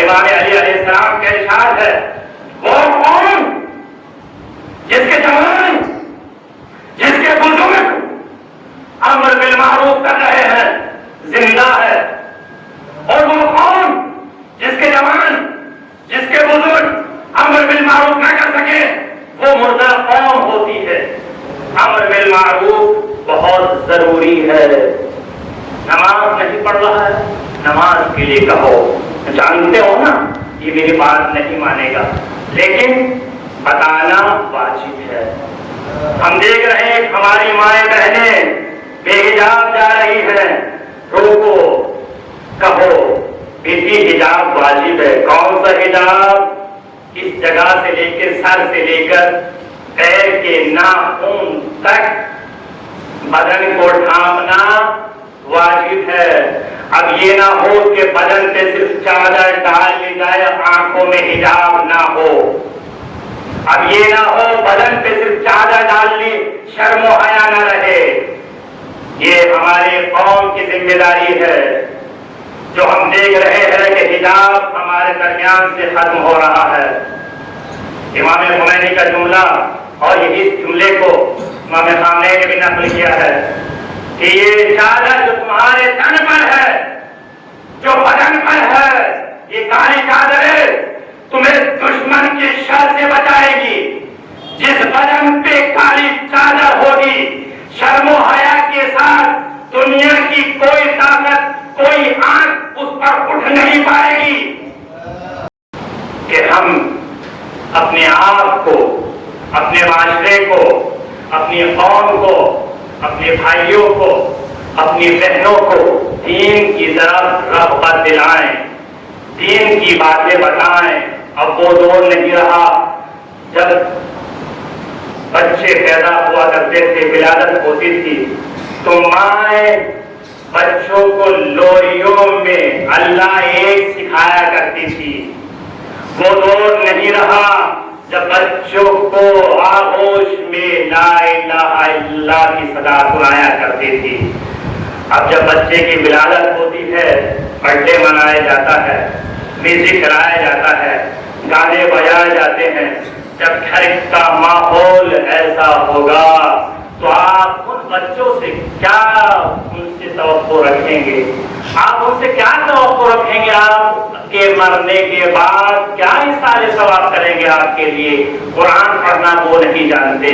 امام علی علیہ السلام کے ارشاد ہے، وہ قوم جس کے جوان، جس کے بزرگ امر بالمعروف کر رہے ہیں، زندہ ہے، اور وہ قوم جس کے جوان، جس کے بزرگ امر بالمعروف نہ کر سکے، وہ مردہ قوم ہوتی ہے۔ امر بالمعروف بہت ضروری ہے۔ نماز نہیں پڑھ رہا ہے، نماز کے لیے کہو، جانتے ہو نا یہ میری بات نہیں مانے گا، لیکن بتانا واجب ہے۔ ہم دیکھ رہے ہیں ہماری مائیں بہنیں بے حجاب جا رہی ہیں، روکو، کہو بیٹی حجاب واجب ہے۔ کون سا حجاب؟ اس جگہ سے لے کے سر سے لے کر پیر کے ناخن تک بدن کو ڈھانپنا واجب ہے۔ اب یہ نہ ہو کہ بدن پہ صرف چادر ڈال لی جائے، آنکھوں میں حجاب نہ ہو۔ اب یہ نہ ہو بدن پہ صرف چادر ڈال لی، شرم و حیا نہ رہے۔ یہ ہماری قوم کی ذمہ داری ہے۔ جو ہم دیکھ رہے ہیں کہ حجاب ہمارے درمیان سے ختم ہو رہا ہے۔ امام خمینی کا جملہ، اور اس جملے کو امام خامنئی نے بھی نقل کیا ہے کہ یہ چادر جو تمہارے تن پر ہے، جو بدن پر ہے، یہ کالی چادر ہے، تمہیں دشمن کے شر سے بچائے گی۔ جس بدن پہ کالی چادر ہوگی، شرم و حیا کے ساتھ دنیا کی کوئی طاقت، کوئی آنکھ اس پر اٹھ نہیں پائے گی کہ ہم اپنے آپ کو، اپنے معاشرے کو، اپنی قوم کو، اپنے بھائیوں کو، اپنی بہنوں کو دین کی طرف رغبت دلائیں، دین کی باتیں بتائیں۔ اب وہ دور نہیں رہا جب بچے پیدا ہوا کرتے تھے، ولادت ہوتی تھی تو مائیں بچوں کو لوریوں میں اللہ ایک سکھایا کرتی تھی۔ وہ دور نہیں رہا جب بچوں کو آغوش میں لا الہ الا اللہ کی صدا سنایا کرتی تھی۔ اب جب بچے کی ولادت ہوتی ہے، برتھ ڈے منایا جاتا ہے، میوزک کرایا جاتا ہے، گانے بجائے جاتے ہیں۔ جب گھر کا ماحول ایسا ہوگا تو آپ ان بچوں سے کیا ان سے توقع رکھیں گے؟ آپ ان سے کیا توقع رکھیں گے؟ آپ کے مرنے کے بعد کیا اثار ثواب کریں گے آپ کے لیے؟ قرآن پڑھنا وہ نہیں جانتے،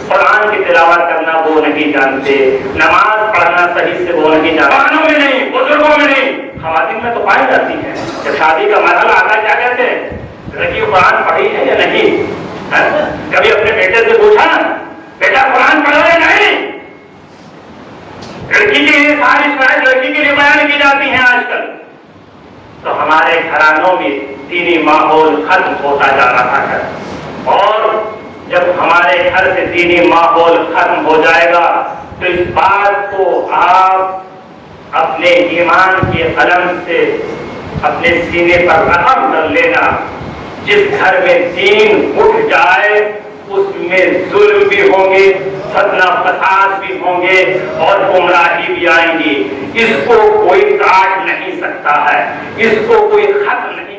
قرآن کی تلاوت کرنا وہ نہیں جانتے، نماز پڑھنا صحیح سے وہ نہیں جانتے، قرآنوں میں نہیں، بزرگوں میں نہیں، خواتین میں تو پائی جاتی ہیں۔ جب شادی کا مرحلہ آتا ہے کیا کہتے ہیں؟ لڑکی قرآن پڑھی ہے یا نہیں؟ کبھی اپنے بیٹے سے پوچھا بیٹا قرآن پڑھا ہے نہیں؟ لڑکی کی ساری شکایت لڑکی کے لیے بیان کی جاتی ہیں آج کل۔ تو ہمارے گھرانوں میں دینی ماحول ختم ہوتا جا رہا ہے، اور جب ہمارے گھر سے دینی ماحول ختم ہو جائے گا تو اس بات کو آپ اپنے ایمان کے قلم سے اپنے سینے پر رقم کر لینا۔ جس گھر میں دین اٹھ جائے اس میں ظلم بھی ہوں گے، فتنہ فساد بھی ہوں گے، اور گمراہی بھی آئیں گی۔ اس کو کوئی کاٹ نہیں سکتا ہے، اس کو کوئی ختم نہیں